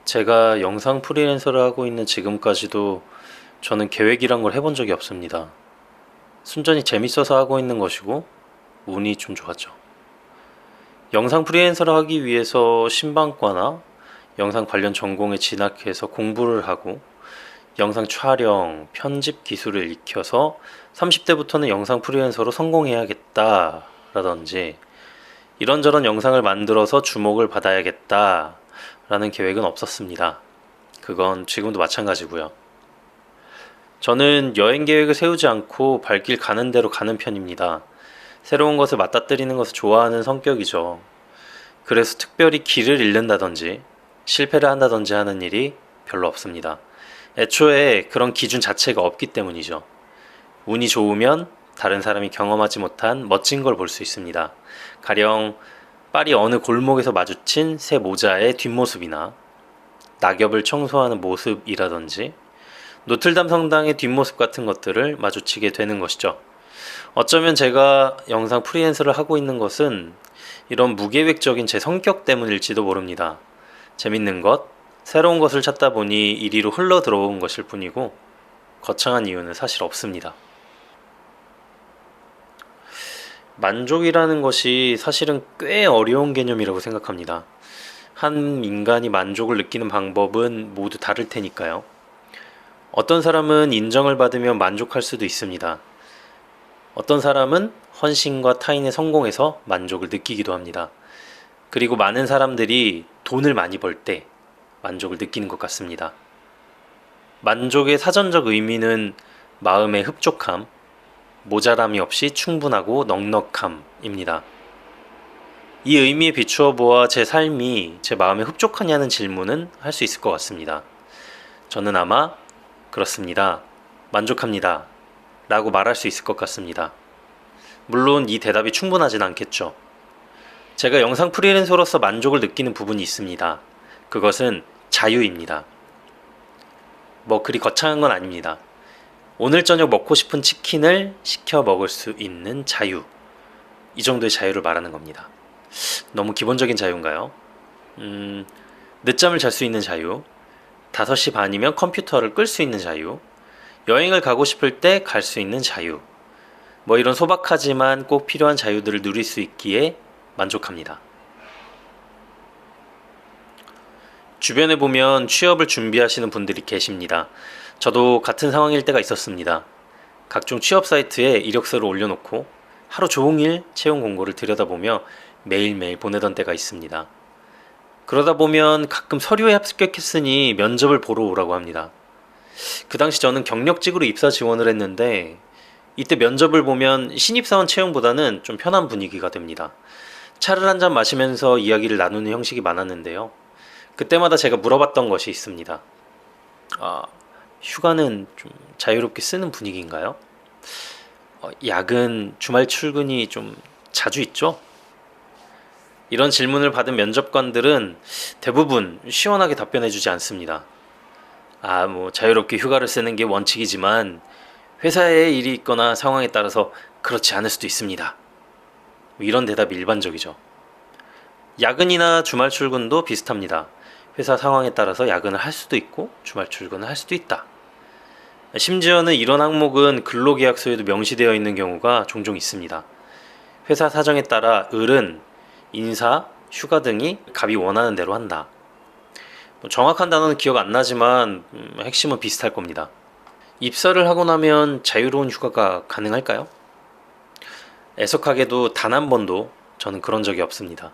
제가 영상 프리랜서를 하고 있는 지금까지도 저는 계획이란 걸 해본 적이 없습니다. 순전히 재밌어서 하고 있는 것이고 운이 좀 좋았죠. 영상 프리랜서를 하기 위해서 신방과나 영상 관련 전공에 진학해서 공부를 하고 영상 촬영, 편집 기술을 익혀서 30대부터는 영상 프리랜서로 성공해야겠다 라든지 이런저런 영상을 만들어서 주목을 받아야겠다 라는 계획은 없었습니다. 그건 지금도 마찬가지고요. 저는 여행 계획을 세우지 않고 발길 가는 대로 가는 편입니다. 새로운 것을 맞닥뜨리는 것을 좋아하는 성격이죠. 그래서 특별히 길을 잃는다든지 실패를 한다든지 하는 일이 별로 없습니다. 애초에 그런 기준 자체가 없기 때문이죠. 운이 좋으면 다른 사람이 경험하지 못한 멋진 걸 볼 수 있습니다. 가령 파리 어느 골목에서 마주친 새 모자의 뒷모습이나 낙엽을 청소하는 모습이라든지 노틀담 성당의 뒷모습 같은 것들을 마주치게 되는 것이죠. 어쩌면 제가 영상 프리랜서를 하고 있는 것은 이런 무계획적인 제 성격 때문일지도 모릅니다. 재밌는 것, 새로운 것을 찾다 보니 이리로 흘러 들어온 것일 뿐이고 거창한 이유는 사실 없습니다. 만족이라는 것이 사실은 꽤 어려운 개념이라고 생각합니다. 한 인간이 만족을 느끼는 방법은 모두 다를 테니까요. 어떤 사람은 인정을 받으며 만족할 수도 있습니다. 어떤 사람은 헌신과 타인의 성공에서 만족을 느끼기도 합니다. 그리고 많은 사람들이 돈을 많이 벌 때 만족을 느끼는 것 같습니다. 만족의 사전적 의미는 마음의 흡족함, 모자람이 없이 충분하고 넉넉함입니다. 이 의미에 비추어 보아 제 삶이 제 마음에 흡족하냐는 질문은 할 수 있을 것 같습니다. 저는 아마 그렇습니다. 만족합니다. 라고 말할 수 있을 것 같습니다. 물론 이 대답이 충분하진 않겠죠. 제가 영상 프리랜서로서 만족을 느끼는 부분이 있습니다. 그것은 자유입니다. 뭐 그리 거창한 건 아닙니다. 오늘 저녁 먹고 싶은 치킨을 시켜 먹을 수 있는 자유. 이 정도의 자유를 말하는 겁니다. 너무 기본적인 자유인가요? 늦잠을 잘 수 있는 자유. 5시 반이면 컴퓨터를 끌 수 있는 자유. 여행을 가고 싶을 때 갈 수 있는 자유. 뭐 이런 소박하지만 꼭 필요한 자유들을 누릴 수 있기에 만족합니다. 주변에 보면 취업을 준비하시는 분들이 계십니다. 저도 같은 상황일 때가 있었습니다. 각종 취업 사이트에 이력서를 올려놓고 하루 종일 채용 공고를 들여다보며 매일매일 보내던 때가 있습니다. 그러다 보면 가끔 서류에 합격했으니 면접을 보러 오라고 합니다. 그 당시 저는 경력직으로 입사 지원을 했는데 이때 면접을 보면 신입사원 채용보다는 좀 편한 분위기가 됩니다. 차를 한잔 마시면서 이야기를 나누는 형식이 많았는데요. 그때마다 제가 물어봤던 것이 있습니다. 휴가는 좀 자유롭게 쓰는 분위기인가요? 야근, 주말 출근이 좀 자주 있죠? 이런 질문을 받은 면접관들은 대부분 시원하게 답변해주지 않습니다. 뭐 자유롭게 휴가를 쓰는 게 원칙이지만 회사에 일이 있거나 상황에 따라서 그렇지 않을 수도 있습니다. 이런 대답이 일반적이죠. 야근이나 주말 출근도 비슷합니다. 회사 상황에 따라서 야근을 할 수도 있고 주말 출근을 할 수도 있다. 심지어는 이런 항목은 근로계약서에도 명시되어 있는 경우가 종종 있습니다. 회사 사정에 따라 을은 인사, 휴가 등이 갑이 원하는 대로 한다. 정확한 단어는 기억 안 나지만 핵심은 비슷할 겁니다. 입사를 하고 나면 자유로운 휴가가 가능할까요? 애석하게도 단 한 번도 저는 그런 적이 없습니다.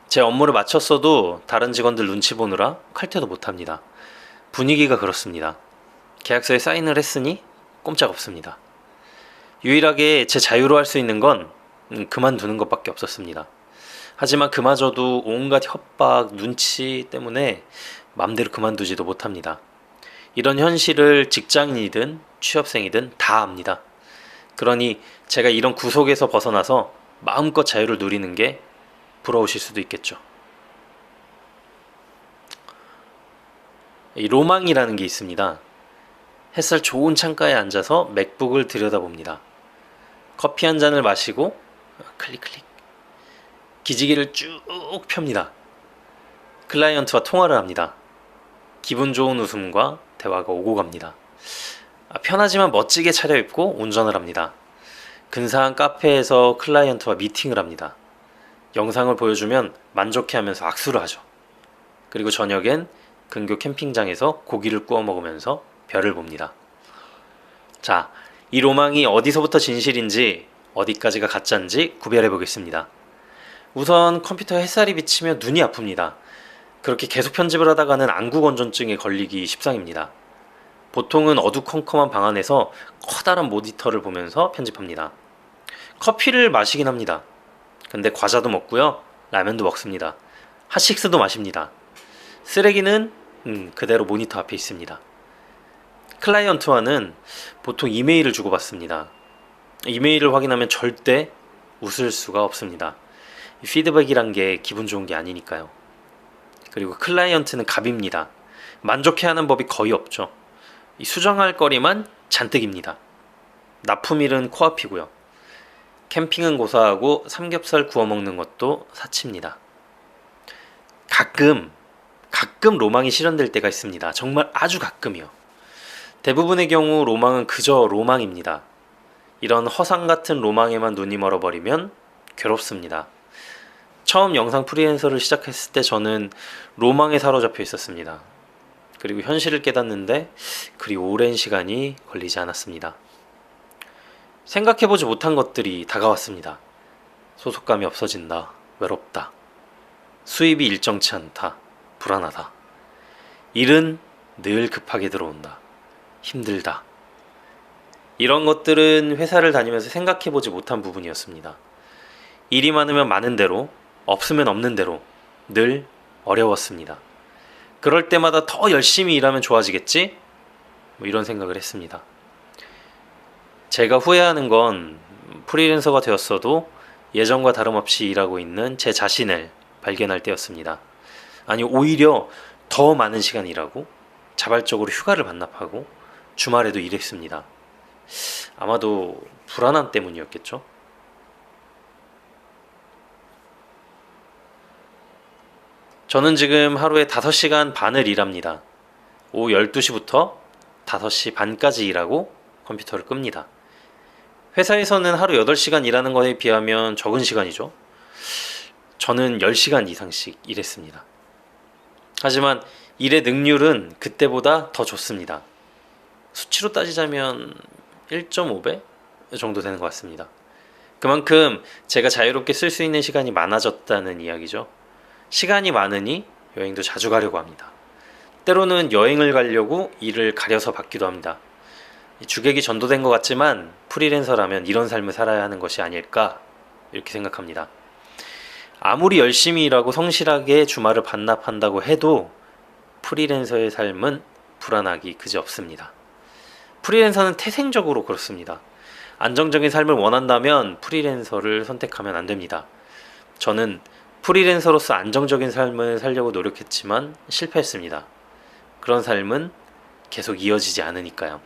제 업무를 마쳤어도 다른 직원들 눈치 보느라 칼퇴도 못합니다. 분위기가 그렇습니다. 계약서에 사인을 했으니 꼼짝 없습니다. 유일하게 제 자유로 할 수 있는 건 그만두는 것밖에 없었습니다. 하지만 그마저도 온갖 협박, 눈치 때문에 맘대로 그만두지도 못합니다. 이런 현실을 직장인이든 취업생이든 다 압니다. 그러니 제가 이런 구속에서 벗어나서 마음껏 자유를 누리는 게 부러우실 수도 있겠죠. 이 로망이라는 게 있습니다. 햇살 좋은 창가에 앉아서 맥북을 들여다봅니다. 커피 한 잔을 마시고 클릭 기지개를 쭉 펴니다. 클라이언트와 통화를 합니다. 기분 좋은 웃음과 대화가 오고 갑니다. 편하지만 멋지게 차려입고 운전을 합니다. 근사한 카페에서 클라이언트와 미팅을 합니다. 영상을 보여주면 만족해하면서 악수를 하죠. 그리고 저녁엔 근교 캠핑장에서 고기를 구워 먹으면서 별을 봅니다. 자, 이 로망이 어디서부터 진실인지 어디까지가 가짜인지 구별해 보겠습니다. 우선 컴퓨터에 햇살이 비치면 눈이 아픕니다. 그렇게 계속 편집을 하다가는 안구 건조증에 걸리기 십상입니다. 보통은 어두컴컴한 방 안에서 커다란 모니터를 보면서 편집합니다. 커피를 마시긴 합니다. 근데 과자도 먹고요. 라면도 먹습니다. 핫식스도 마십니다. 쓰레기는 그대로 모니터 앞에 있습니다. 클라이언트와는 보통 이메일을 주고받습니다. 이메일을 확인하면 절대 웃을 수가 없습니다. 피드백이란 게 기분 좋은 게 아니니까요. 그리고 클라이언트는 갑입니다. 만족해하는 법이 거의 없죠. 수정할 거리만 잔뜩입니다. 납품일은 코앞이고요. 캠핑은 고사하고 삼겹살 구워 먹는 것도 사치입니다. 가끔 로망이 실현될 때가 있습니다. 정말 아주 가끔이요. 대부분의 경우 로망은 그저 로망입니다. 이런 허상 같은 로망에만 눈이 멀어버리면 괴롭습니다. 처음 영상 프리랜서를 시작했을 때 저는 로망에 사로잡혀 있었습니다. 그리고 현실을 깨닫는데 그리 오랜 시간이 걸리지 않았습니다. 생각해보지 못한 것들이 다가왔습니다. 소속감이 없어진다. 외롭다. 수입이 일정치 않다. 불안하다. 일은 늘 급하게 들어온다. 힘들다. 이런 것들은 회사를 다니면서 생각해보지 못한 부분이었습니다. 일이 많으면 많은 대로, 없으면 없는 대로 늘 어려웠습니다. 그럴 때마다 더 열심히 일하면 좋아지겠지? 이런 생각을 했습니다. 제가 후회하는 건 프리랜서가 되었어도 예전과 다름없이 일하고 있는 제 자신을 발견할 때였습니다. 아니, 오히려 더 많은 시간 일하고 자발적으로 휴가를 반납하고 주말에도 일했습니다. 아마도 불안함 때문이었겠죠? 저는 지금 하루에 5시간 반을 일합니다. 오후 12시부터 5시 반까지 일하고 컴퓨터를 끕니다. 회사에서는 하루 8시간 일하는 것에 비하면 적은 시간이죠. 저는 10시간 이상씩 일했습니다. 하지만 일의 능률은 그때보다 더 좋습니다. 수치로 따지자면 1.5배 정도 되는 것 같습니다. 그만큼 제가 자유롭게 쓸 수 있는 시간이 많아졌다는 이야기죠. 시간이 많으니 여행도 자주 가려고 합니다. 때로는 여행을 가려고 일을 가려서 받기도 합니다. 주객이 전도된 것 같지만 프리랜서라면 이런 삶을 살아야 하는 것이 아닐까 이렇게 생각합니다. 아무리 열심히 일하고 성실하게 주말을 반납한다고 해도 프리랜서의 삶은 불안하기 그지없습니다. 프리랜서는 태생적으로 그렇습니다. 안정적인 삶을 원한다면 프리랜서를 선택하면 안 됩니다. 저는 프리랜서로서 안정적인 삶을 살려고 노력했지만 실패했습니다. 그런 삶은 계속 이어지지 않으니까요.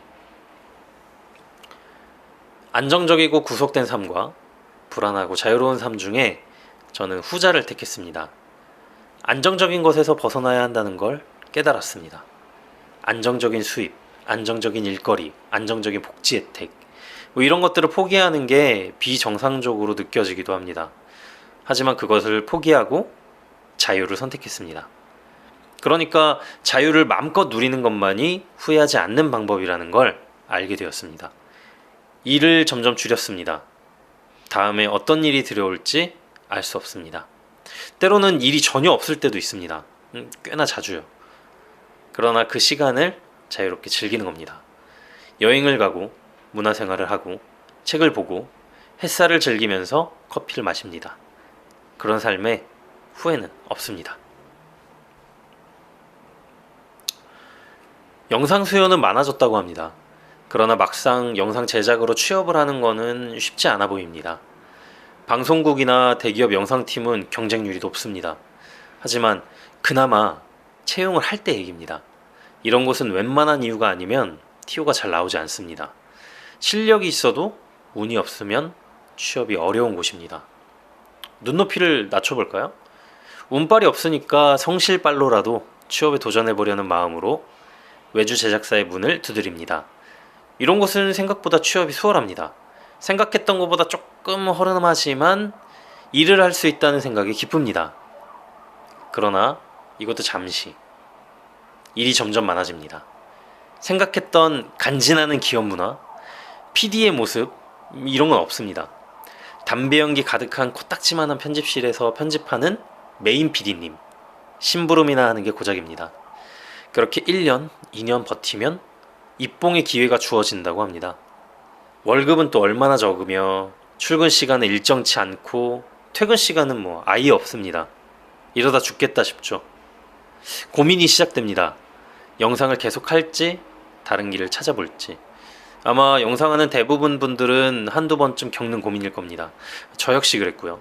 안정적이고 구속된 삶과 불안하고 자유로운 삶 중에 저는 후자를 택했습니다. 안정적인 것에서 벗어나야 한다는 걸 깨달았습니다. 안정적인 수입, 안정적인 일거리, 안정적인 복지 혜택, 이런 것들을 포기하는 게 비정상적으로 느껴지기도 합니다. 하지만 그것을 포기하고 자유를 선택했습니다. 그러니까 자유를 마음껏 누리는 것만이 후회하지 않는 방법이라는 걸 알게 되었습니다. 일을 점점 줄였습니다. 다음에 어떤 일이 들어올지 알 수 없습니다. 때로는 일이 전혀 없을 때도 있습니다. 꽤나 자주요. 그러나 그 시간을 자유롭게 즐기는 겁니다. 여행을 가고 문화생활을 하고 책을 보고 햇살을 즐기면서 커피를 마십니다. 그런 삶에 후회는 없습니다. 영상 수요는 많아졌다고 합니다. 그러나 막상 영상 제작으로 취업을 하는 거는 쉽지 않아 보입니다. 방송국이나 대기업 영상팀은 경쟁률이 높습니다. 하지만 그나마 채용을 할 때 얘기입니다. 이런 곳은 웬만한 이유가 아니면 TO가 잘 나오지 않습니다. 실력이 있어도 운이 없으면 취업이 어려운 곳입니다. 눈높이를 낮춰볼까요? 운빨이 없으니까 성실빨로라도 취업에 도전해보려는 마음으로 외주 제작사의 문을 두드립니다. 이런 곳은 생각보다 취업이 수월합니다. 생각했던 것보다 조금 허름하지만 일을 할 수 있다는 생각이 기쁩니다. 그러나 이것도 잠시. 일이 점점 많아집니다. 생각했던 간지나는 기업 문화, PD의 모습 이런 건 없습니다. 담배 연기 가득한 코딱지만한 편집실에서 편집하는 메인 PD님, 심부름이나 하는 게 고작입니다. 그렇게 1년, 2년 버티면 입봉의 기회가 주어진다고 합니다. 월급은 또 얼마나 적으며 출근 시간은 일정치 않고 퇴근 시간은 뭐 아예 없습니다. 이러다 죽겠다 싶죠. 고민이 시작됩니다. 영상을 계속 할지 다른 길을 찾아볼지. 아마 영상하는 대부분 분들은 한두 번쯤 겪는 고민일 겁니다. 저 역시 그랬고요.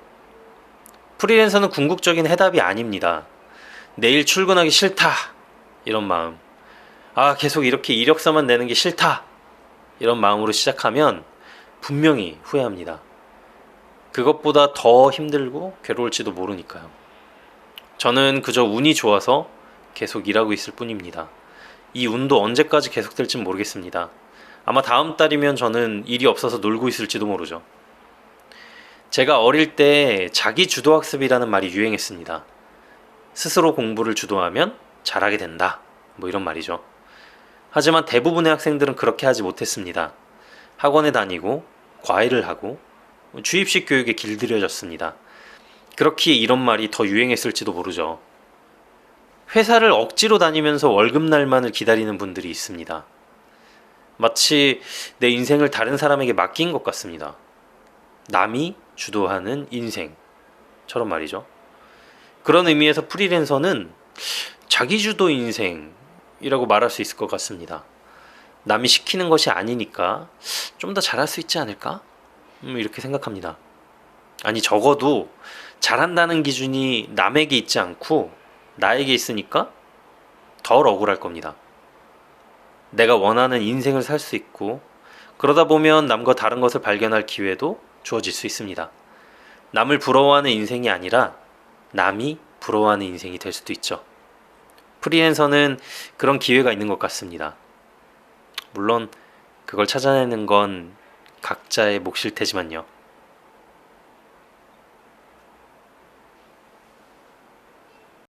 프리랜서는 궁극적인 해답이 아닙니다. 내일 출근하기 싫다 이런 마음, 계속 이렇게 이력서만 내는 게 싫다 이런 마음으로 시작하면 분명히 후회합니다. 그것보다 더 힘들고 괴로울지도 모르니까요. 저는 그저 운이 좋아서 계속 일하고 있을 뿐입니다. 이 운도 언제까지 계속될진 모르겠습니다. 아마 다음 달이면 저는 일이 없어서 놀고 있을지도 모르죠. 제가 어릴 때 자기 주도 학습이라는 말이 유행했습니다. 스스로 공부를 주도하면 잘하게 된다. 뭐 이런 말이죠. 하지만 대부분의 학생들은 그렇게 하지 못했습니다. 학원에 다니고 과외를 하고 주입식 교육에 길들여졌습니다. 그렇기에 이런 말이 더 유행했을지도 모르죠. 회사를 억지로 다니면서 월급날만을 기다리는 분들이 있습니다. 마치 내 인생을 다른 사람에게 맡긴 것 같습니다. 남이 주도하는 인생처럼 말이죠. 그런 의미에서 프리랜서는 자기주도 인생이라고 말할 수 있을 것 같습니다. 남이 시키는 것이 아니니까 좀 더 잘할 수 있지 않을까? 이렇게 생각합니다. 아니, 적어도 잘한다는 기준이 남에게 있지 않고 나에게 있으니까 덜 억울할 겁니다. 내가 원하는 인생을 살 수 있고 그러다 보면 남과 다른 것을 발견할 기회도 주어질 수 있습니다. 남을 부러워하는 인생이 아니라 남이 부러워하는 인생이 될 수도 있죠. 프리랜서는 그런 기회가 있는 것 같습니다. 물론 그걸 찾아내는 건 각자의 몫일 테지만요.